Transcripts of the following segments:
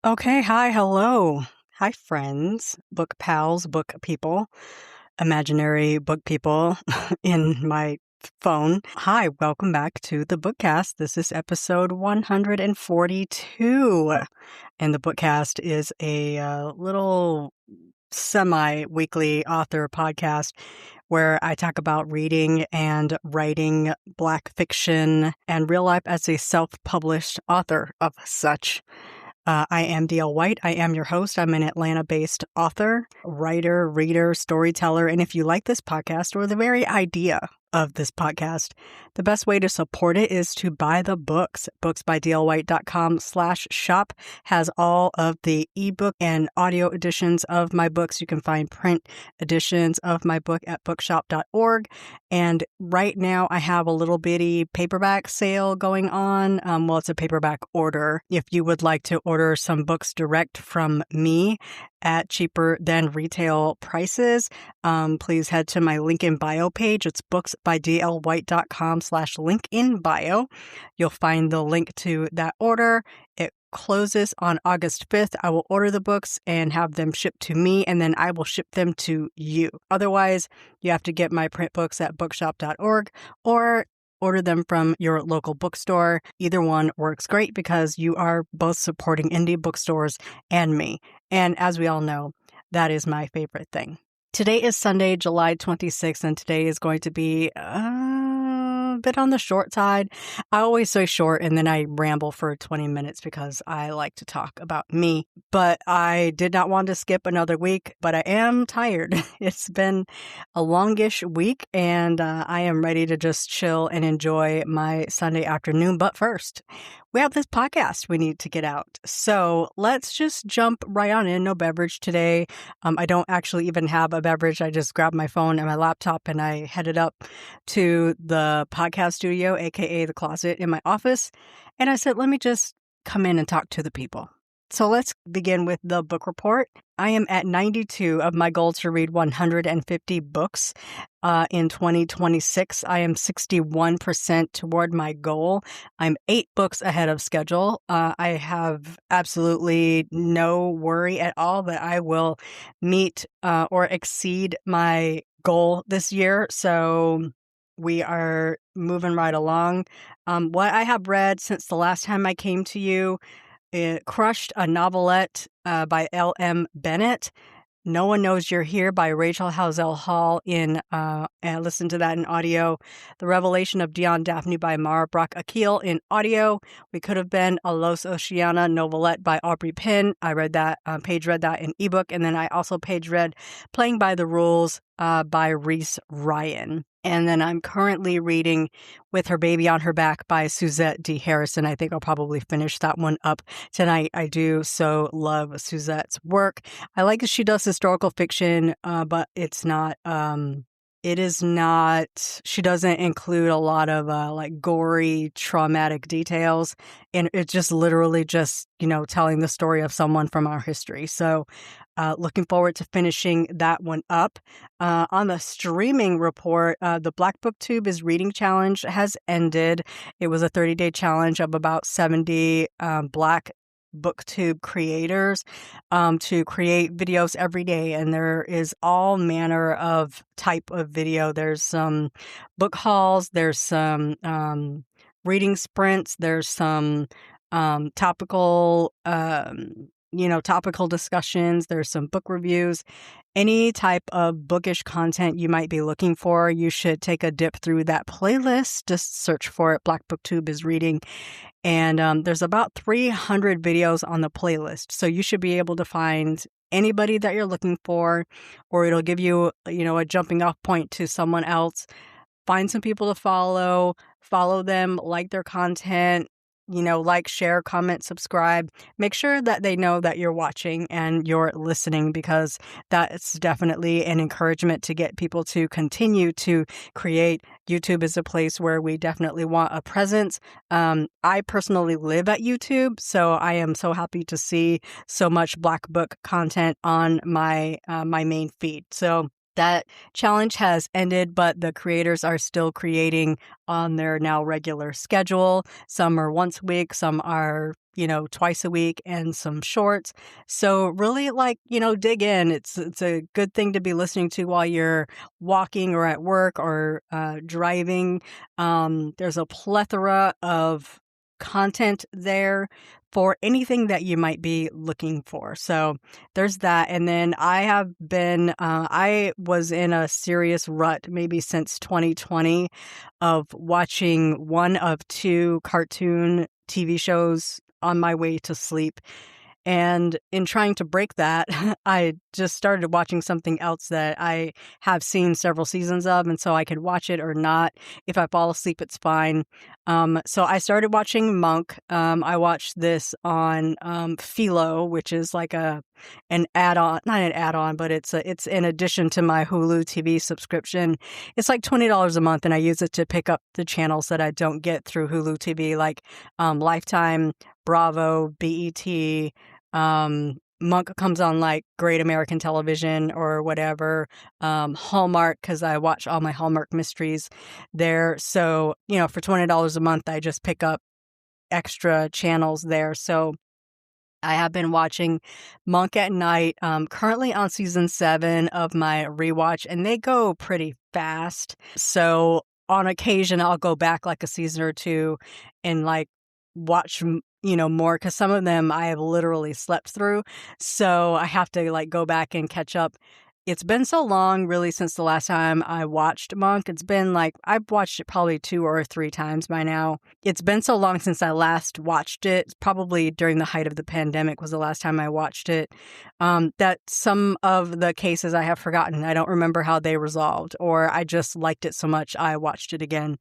Okay, hi, hello. Hi, friends, book pals, book people, imaginary book people in my phone. Hi, welcome back to the Bookcast. This is episode 142. And the Bookcast is a little semi-weekly author podcast where I talk about reading and writing Black fiction and real life as a self-published author of such. I am D.L. White. I am your host. I'm an Atlanta-based author, writer, reader, storyteller. And if you like this podcast or the very idea of this podcast, the best way to support it is to buy the books. booksbydlwhite.com/shop has all of the ebook and audio editions of my books. You can find print editions of my book at bookshop.org. And right now I have a little bitty paperback sale going on. Well, it's a paperback order. If you would like to order some books direct from me at cheaper than retail prices, please head to my link in bio page. It's booksbydlwhite.com/link in bio. You'll find the link to that order. It closes on August 5th. I will order the books and have them shipped to me, and then I will ship them to you. Otherwise, you have to get my print books at bookshop.org or order them from your local bookstore. Either one works great because you are both supporting indie bookstores and me. And as we all know, that is my favorite thing. Today is Sunday, July 26th, and today is going to be a bit on the short side. I always say short and then I ramble for 20 minutes because I like to talk about me. But I did not want to skip another week, but I am tired. It's been a longish week and I am ready to just chill and enjoy my Sunday afternoon. But first, we have this podcast we need to get out. So let's just jump right on in. No beverage today. I don't actually even have a beverage. I just grabbed my phone and my laptop and I headed up to the podcast studio, aka the closet in my office. And I said, let me just come in and talk to the people. So let's begin with the book report. I am at 92 of my goal to read 150 books in 2026. I am 61% toward my goal. I'm 8 books ahead of schedule. I have absolutely no worry at all that I will meet or exceed my goal this year. So we are moving right along. What I have read since the last time I came to you, it Crushed, a novelette by L.M. Bennett. No One Knows You're Here by Rachel Howzell Hall and listen to that in audio. The Revelation of Dionne, Daphne by Mara Brock Akil in audio. We Could Have Been a Los Oceana novelette by Aubrey Pynn. I read that, page read that in ebook. And then I also page read Playing by the Rules by Reese Ryan. And then I'm currently reading With Her Baby on Her Back by Suzette D. Harrison. I think I'll probably finish that one up tonight. I do so love Suzette's work. I like that she does historical fiction, but it's not, she doesn't include a lot of like gory, traumatic details. And it's just literally just, telling the story of someone from our history. So looking forward to finishing that one up. On the streaming report, the Black Booktube is Reading Challenge has ended. It was a 30-day challenge of about 70 Black Booktube creators to create videos every day, and there is all manner of type of video. There's some book hauls, there's some reading sprints, there's some topical topical discussions, there's some book reviews. Any type of bookish content you might be looking for, you should take a dip through that playlist. Just search for it. Black Booktube is Reading. And there's about 300 videos on the playlist. So you should be able to find anybody that you're looking for, or it'll give you, a jumping off point to someone else. Find some people to follow them, like their content, like, share, comment, subscribe. Make sure that they know that you're watching and you're listening, because that's definitely an encouragement to get people to continue to create. YouTube is a place where we definitely want a presence. I personally live at YouTube, so I am so happy to see so much Black book content on my main feed. So that challenge has ended, but the creators are still creating on their now regular schedule. Some are once a week, some are, twice a week and some shorts. So really dig in. It's a good thing to be listening to while you're walking or at work or driving. There's a plethora of content there for anything that you might be looking for. So there's that. And then I was in a serious rut maybe since 2020 of watching one of two cartoon TV shows on my way to sleep. And in trying to break that, I just started watching something else that I have seen several seasons of, and so I could watch it or not. If I fall asleep, it's fine. So I started watching Monk. I watched this on Philo, which is like an add-on, not an add-on, but it's in addition to my Hulu TV subscription. It's like $20 a month, and I use it to pick up the channels that I don't get through Hulu TV, like Lifetime, Bravo, BET. Monk comes on like Great American Television or whatever, Hallmark, because I watch all my Hallmark mysteries there. So, for $20 a month, I just pick up extra channels there. So I have been watching Monk at night, currently on season 7 of my Rewatch, and they go pretty fast. So on occasion, I'll go back like a season or two and watch more, because some of them I have literally slept through, so I have to go back and catch up. It's been so long, really, since the last time I watched Monk. It's been I've watched it probably 2 or 3 times by now. It's been so long since I last watched it. Probably during the height of the pandemic was the last time I watched it. That some of the cases I have forgotten. I don't remember how they resolved, or I just liked it so much I watched it again.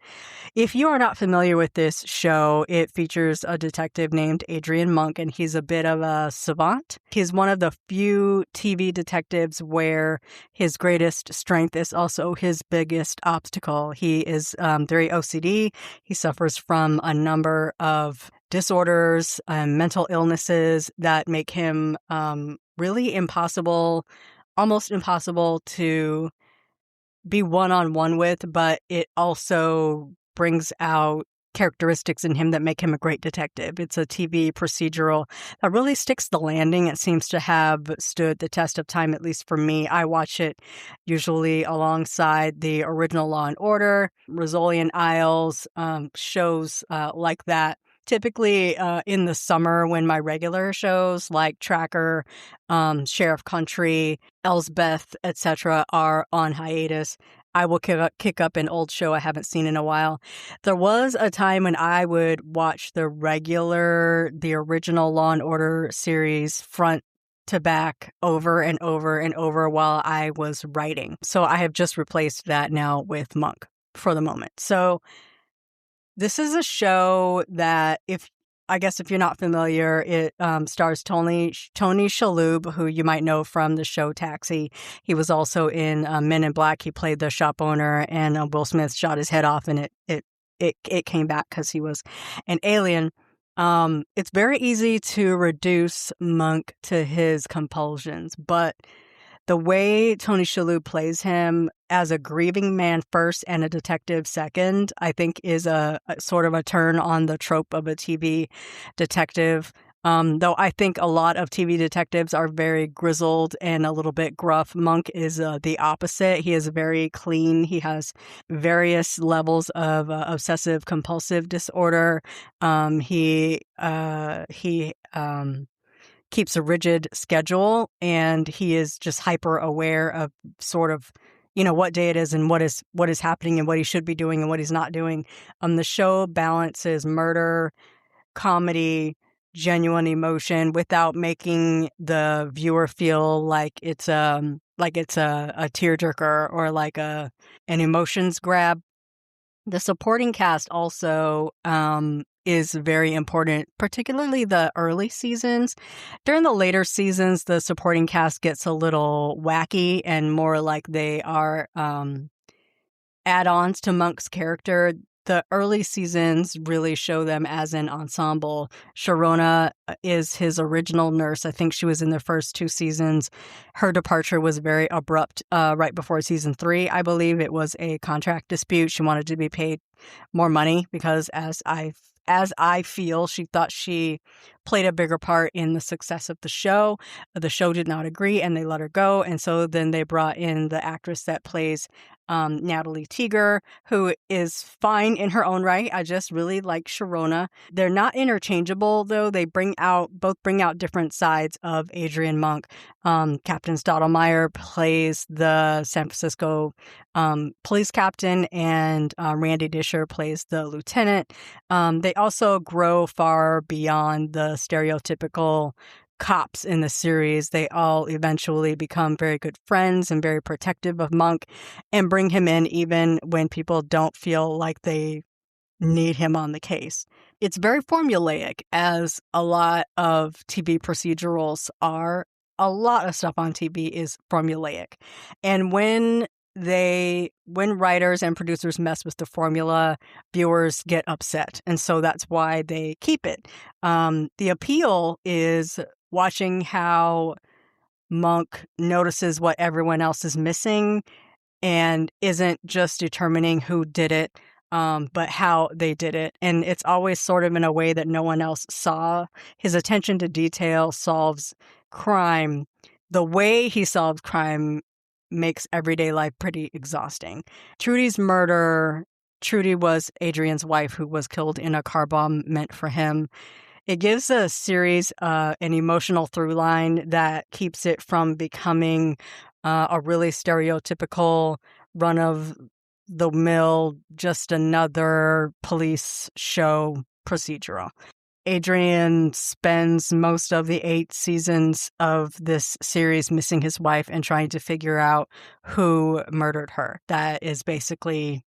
If you are not familiar with this show, it features a detective named Adrian Monk, and he's a bit of a savant. He's one of the few TV detectives where his greatest strength is also his biggest obstacle. He is very OCD. He suffers from a number of disorders, mental illnesses that make him really almost impossible to be one-on-one with, but it also brings out characteristics in him that make him a great detective. It's a TV procedural that really sticks the landing. It seems to have stood the test of time, at least for me. I watch it usually alongside the original Law and Order, Rizzoli Isles, shows like that. Typically in the summer when my regular shows like Tracker, Sheriff Country, Elsbeth, etc. are on hiatus, I will kick up an old show I haven't seen in a while. There was a time when I would watch the original Law and Order series front to back over and over and over while I was writing. So I have just replaced that now with Monk for the moment. So this is a show that, if you're not familiar, it stars Tony Shalhoub, who you might know from the show Taxi. He was also in Men in Black. He played the shop owner, and Will Smith shot his head off, and it came back because he was an alien. It's very easy to reduce Monk to his compulsions, but the way Tony Shalhoub plays him as a grieving man first and a detective second, I think is a sort of a turn on the trope of a TV detective. Though I think a lot of TV detectives are very grizzled and a little bit gruff. Monk is the opposite. He is very clean. He has various levels of obsessive compulsive disorder. He keeps a rigid schedule, and he is just hyper aware of sort of, what day it is and what is happening and what he should be doing and what he's not doing. The show balances murder, comedy, genuine emotion without making the viewer feel like it's a tearjerker or like an emotions grab. The supporting cast also is very important, particularly the early seasons. During the later seasons, the supporting cast gets a little wacky and more like they are add-ons to Monk's character. The early seasons really show them as an ensemble. Sharona is his original nurse. I think she was in the first 2 seasons. Her departure was very abrupt right before season 3. I believe it was a contract dispute. She wanted to be paid more money because, as as I feel, she thought she played a bigger part in the success of the show. The show did not agree and they let her go. And so then they brought in the actress that plays Natalie Teeger, who is fine in her own right. I just really like Sharona. They're not interchangeable, though. They both bring out different sides of Adrian Monk. Captain Stottlemyre plays the San Francisco police captain, and Randy Disher plays the lieutenant. They also grow far beyond the stereotypical cops in the series. They all eventually become very good friends and very protective of Monk and bring him in even when people don't feel like they need him on the case. It's very formulaic, as a lot of TV procedurals are. A lot of stuff on TV is formulaic. And when writers and producers mess with the formula, viewers get upset. And so that's why they keep it. The appeal is watching how Monk notices what everyone else is missing and isn't just determining who did it, but how they did it. And it's always sort of in a way that no one else saw. His attention to detail solves crime. The way he solves crime makes everyday life pretty exhausting. Trudy's murder, Trudy was Adrian's wife who was killed in a car bomb meant for him. It gives a series an emotional through line that keeps it from becoming a really stereotypical run-of-the-mill, just another police show procedural. Adrian spends most of the 8 seasons of this series missing his wife and trying to figure out who murdered her. That is basically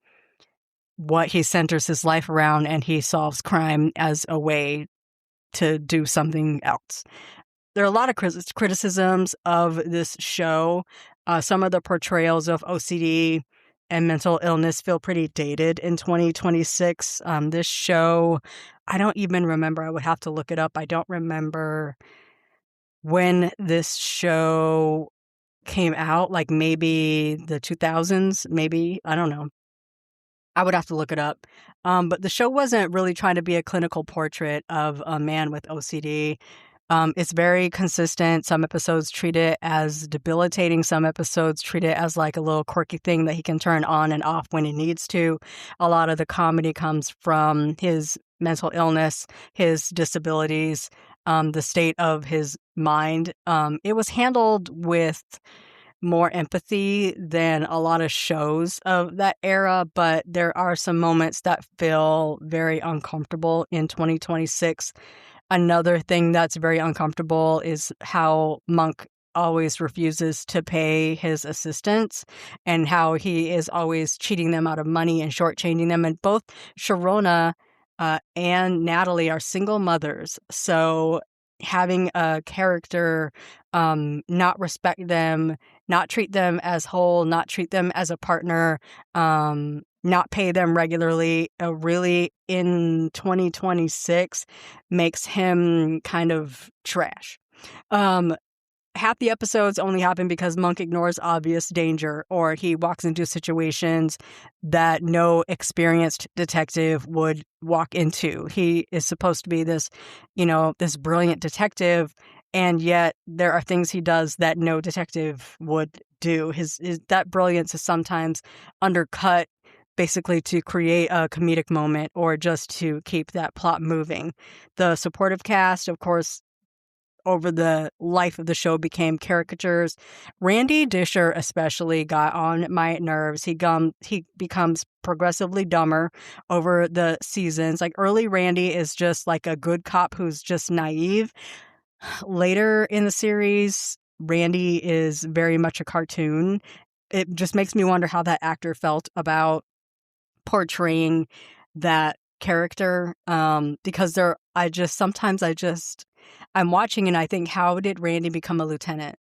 what he centers his life around, and he solves crime as a way to do something else. There are a lot of criticisms of this show. Some of the portrayals of OCD and mental illness feel pretty dated in 2026. This show, I don't even remember. I would have to look it up. I don't remember when this show came out, like maybe the 2000s, maybe. I don't know. I would have to look it up. But the show wasn't really trying to be a clinical portrait of a man with OCD. It's very consistent. Some episodes treat it as debilitating. Some episodes treat it as like a little quirky thing that he can turn on and off when he needs to. A lot of the comedy comes from his mental illness, his disabilities, the state of his mind. It was handled with more empathy than a lot of shows of that era, but there are some moments that feel very uncomfortable in 2026. Another thing that's very uncomfortable is how Monk always refuses to pay his assistants and how he is always cheating them out of money and shortchanging them. And both Sharona and Natalie are single mothers. So having a character not respect them, not treat them as whole, not treat them as a partner, not pay them regularly, really in 2026 makes him kind of trash. Half the episodes only happen because Monk ignores obvious danger, or he walks into situations that no experienced detective would walk into. He is supposed to be this, this brilliant detective, and yet there are things he does that no detective would do. That brilliance is sometimes undercut basically to create a comedic moment or just to keep that plot moving. The supportive cast, of course, over the life of the show became caricatures. Randy Disher especially got on my nerves. He becomes progressively dumber over the seasons. Like early Randy is just like a good cop who's just naive. Later in the series, Randy is very much a cartoon. It just makes me wonder how that actor felt about portraying that character, because I'm watching and I think, how did Randy become a lieutenant?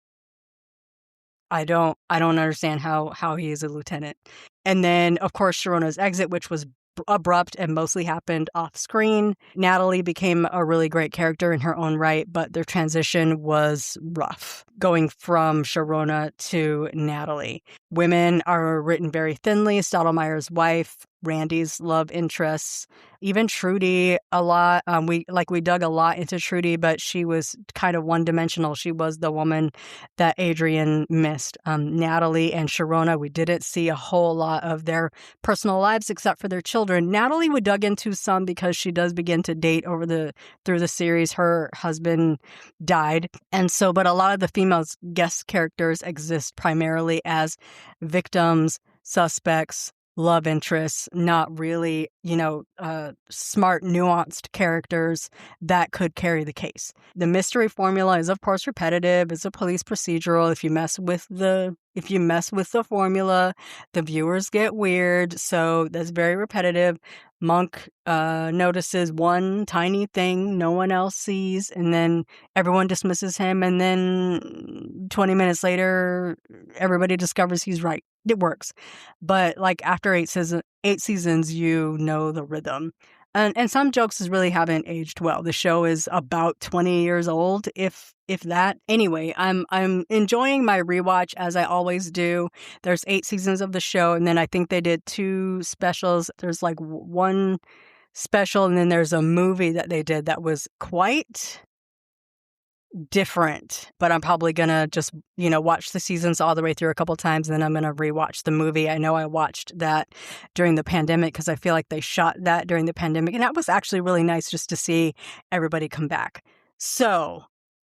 I don't understand how he is a lieutenant. And then, of course, Sharona's exit, which was abrupt and mostly happened off screen. Natalie became a really great character in her own right, but their transition was rough, going from Sharona to Natalie. Women are written very thinly. Stottlemyre's wife Randy's love interests, even Trudy a lot. We dug a lot into Trudy, but she was kind of one-dimensional. She was the woman that Adrian missed. Natalie and Sharona, we didn't see a whole lot of their personal lives except for their children. Natalie we dug into some because she does begin to date through the series. Her husband died. And so, but a lot of the female guest characters exist primarily as victims, suspects, love interests, not really, smart, nuanced characters that could carry the case. The mystery formula is, of course, repetitive. It's a police procedural. If you mess with the formula, the viewers get weird. So that's very repetitive. Monk notices one tiny thing no one else sees, and then everyone dismisses him, and then 20 minutes later, everybody discovers he's right. It works. But like after eight seasons, you know the rhythm. And some jokes really haven't aged well. The show is about 20 years old, if that. Anyway, I'm enjoying my rewatch as I always do. There's 8 seasons of the show, and then I think they did 2 specials. There's like one special, and then there's a movie that they did that was quite different, but I'm probably gonna just watch the seasons all the way through a couple times, and then I'm gonna rewatch the movie. I know I watched that during the pandemic because I feel like they shot that during the pandemic, and that was actually really nice just to see everybody come back. So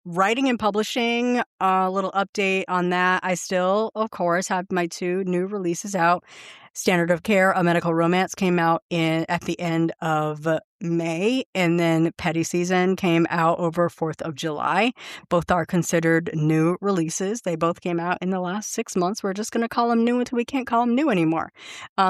writing and publishing, a little update on that. I still, of course, have my 2 new releases out. Standard of Care, A Medical Romance, came out at the end of May, and then Petty Season came out over 4th of July. Both are considered new releases. They both came out in the last 6 months. We're just going to call them new until we can't call them new anymore.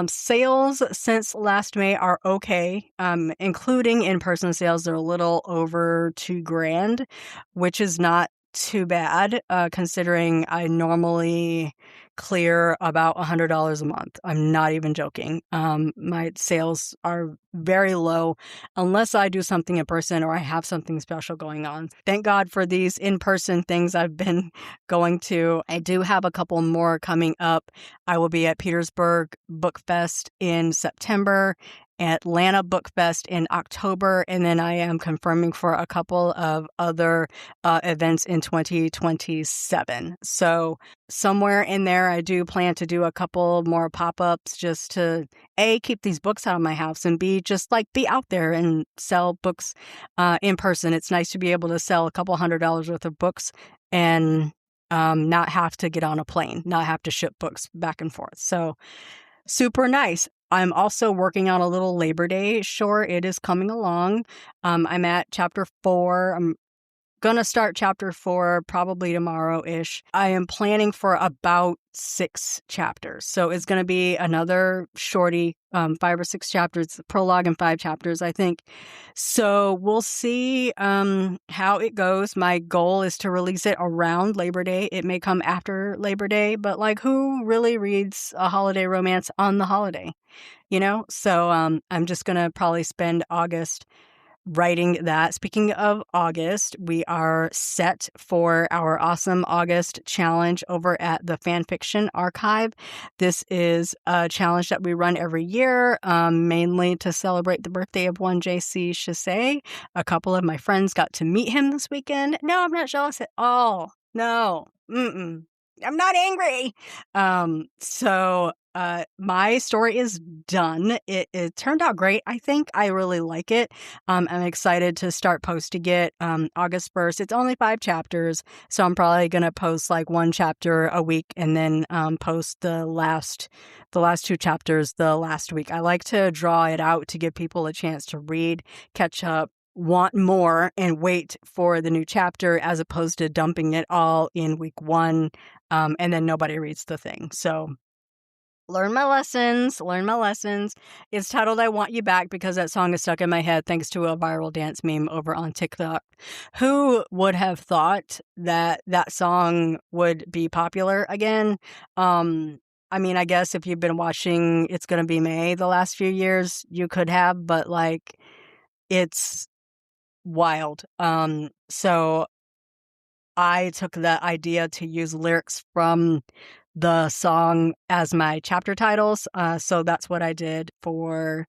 Sales since last May are okay, including in-person sales. They're a little over $2,000, which is not too bad, considering I normally clear about $100 a month. I'm not even joking. My sales are very low unless I do something in person or I have something special going on. Thank God for these in-person things I've been going to. I do have a couple more coming up. I will be at Petersburg Book Fest in September, Atlanta Book Fest in October, and then I am confirming for a couple of other events in 2027. So somewhere in there, I do plan to do a couple more pop-ups just to A, keep these books out of my house, and B, just like be out there and sell books in person. It's nice to be able to sell a couple $100 worth of books and not have to get on a plane, not have to ship books back and forth. So super nice. I'm also working on a little Labor Day short. It is coming along. I'm at chapter 4. I'm going to start chapter 4 probably tomorrow-ish. I am planning for about 6 chapters. So it's going to be another shorty, 5 or 6 chapters, prologue and 5 chapters, I think. So we'll see how it goes. My goal is to release it around Labor Day. It may come after Labor Day, but like who really reads a holiday romance on the holiday? So I'm just going to probably spend August writing that. Speaking of August, we are set for our awesome August challenge over at the Fanfiction Archive. This is a challenge that we run every year, mainly to celebrate the birthday of one J.C. Chasset. A couple of my friends got to meet him this weekend. No, I'm not jealous at all. No. I'm not angry. So my story is done. It turned out great. I think I really like it. I'm excited to start posting it August 1st. It's only 5 chapters, so I'm probably going to post like 1 chapter a week and then post the last 2 chapters the last week. I like to draw it out to give people a chance to read, catch up, want more, and wait for the new chapter as opposed to dumping it all in week 1 and then nobody reads the thing. So learn my lessons. It's titled I Want You Back because that song is stuck in my head thanks to a viral dance meme over on TikTok. Who would have thought that song would be popular again? I mean, I guess if you've been watching It's Gonna Be May the last few years, you could have, but like it's wild. So I took the idea to use lyrics from the song as my chapter titles. So that's what I did for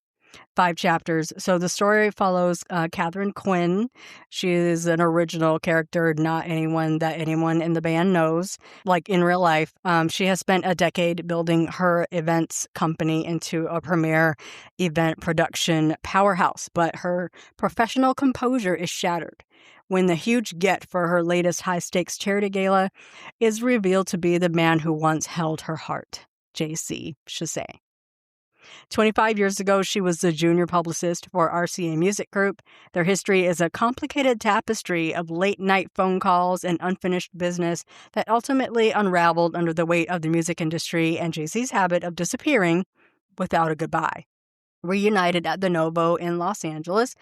5 chapters. So the story follows Catherine Quinn. She is an original character, not anyone that anyone in the band knows. Like in real life, she has spent a decade building her events company into a premier event production powerhouse, but her professional composure is shattered when the huge get for her latest high-stakes charity gala is revealed to be the man who once held her heart, J.C. Chasez. 25 years ago, she was the junior publicist for RCA Music Group. Their history is a complicated tapestry of late-night phone calls and unfinished business that ultimately unraveled under the weight of the music industry and Jay-Z's habit of disappearing without a goodbye. Reunited at the Novo in Los Angeles,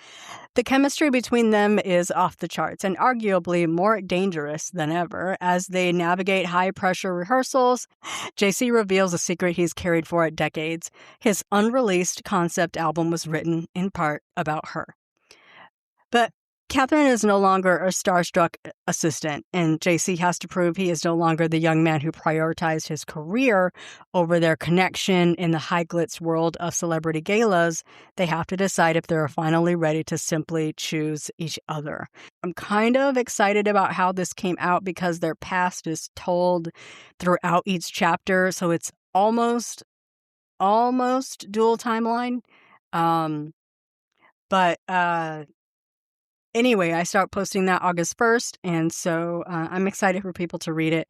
the chemistry between them is off the charts and arguably more dangerous than ever. As they navigate high-pressure rehearsals, JC reveals a secret he's carried for decades. His unreleased concept album was written in part about her. But Catherine is no longer a starstruck assistant, and JC has to prove he is no longer the young man who prioritized his career over their connection in the high-glitz world of celebrity galas. They have to decide if they're finally ready to simply choose each other. I'm kind of excited about how this came out because their past is told throughout each chapter, so it's almost dual timeline. Anyway, I start posting that August 1st, and so I'm excited for people to read it.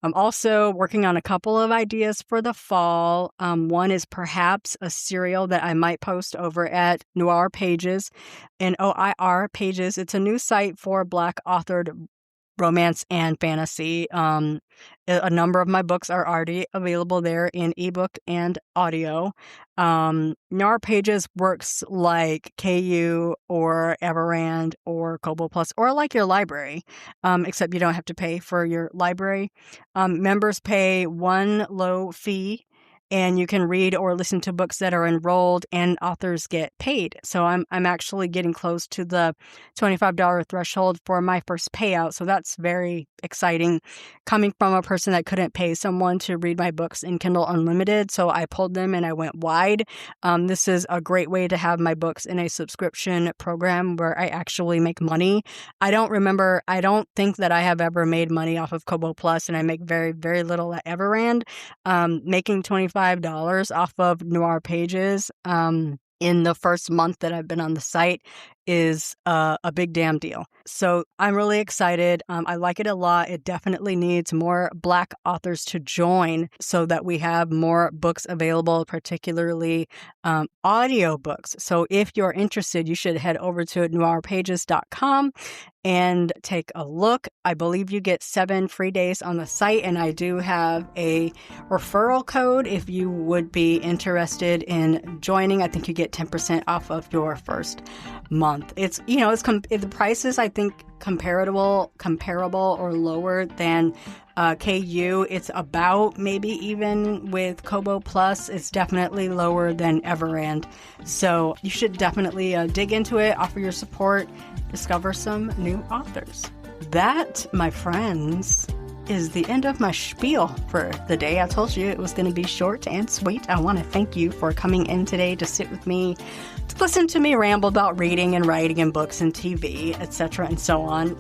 I'm also working on a couple of ideas for the fall. One is perhaps a serial that I might post over at Noir Pages, Noir Pages. It's a new site for Black authored romance and fantasy. A number of my books are already available there in ebook and audio. Noir Pages works like KU or Everand or Kobo Plus or like your library, except you don't have to pay for your library. Members pay one low fee, and you can read or listen to books that are enrolled, and authors get paid. So I'm actually getting close to the $25 threshold for my first payout. So that's very exciting, coming from a person that couldn't pay someone to read my books in Kindle Unlimited. So I pulled them and I went wide. This is a great way to have my books in a subscription program where I actually make money. I don't think that I have ever made money off of Kobo Plus, and I make very, very little at Everand. Making $25 off of Noir Pages in the first month that I've been on the site is a big damn deal. So I'm really excited. I like it a lot. It definitely needs more Black authors to join so that we have more books available, particularly audiobooks. So if you're interested, you should head over to noirpages.com and take a look. I believe you get 7 free days on the site, and I do have a referral code if you would be interested in joining. I think you get 10% off of your first month. It's the price is, I think, comparable or lower than KU. It's about maybe even with Kobo Plus. It's definitely lower than Everand. So you should definitely dig into it, offer your support, discover some new authors. That, my friends, is the end of my spiel for the day. I told you it was going to be short and sweet. I want to thank you for coming in today to sit with me, to listen to me ramble about reading and writing and books and TV, etc. and so on.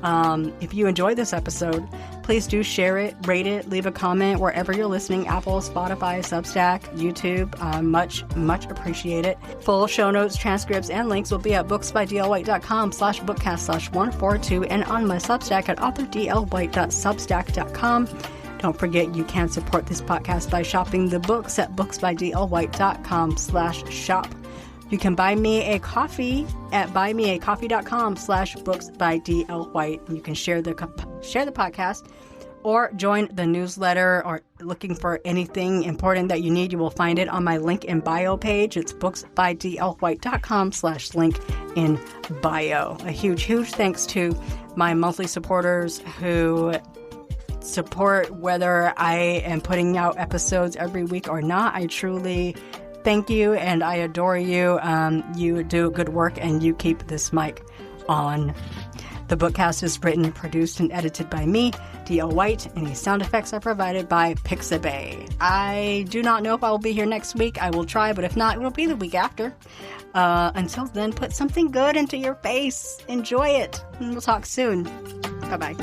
If you enjoyed this episode, please do share it, rate it, leave a comment wherever you're listening: Apple, Spotify, Substack, YouTube. Much appreciated. Full show notes, transcripts, and links will be at booksbydlwhite.com/bookcast/142 and on my Substack at authordlwhite.substack.com. Don't forget, you can support this podcast by shopping the books at booksbydlwhite.com/shop. You can buy me a coffee at buymeacoffee.com/booksbydlwhite. You can share the podcast or join the newsletter, or looking for anything important that you need. You will find it on my link in bio page. It's booksbydlwhite.com/link in bio. A huge thanks to my monthly supporters who support whether I am putting out episodes every week or not. I truly thank you and I adore you. You do good work and you keep this mic on. The Bookcast is written, produced, and edited by me, D.L. White. Any sound effects are provided by Pixabay. I do not know if I will be here next week. I will try, but if not, it will be the week after. Until then, put something good into your face. Enjoy it. And we'll talk soon. Bye-bye.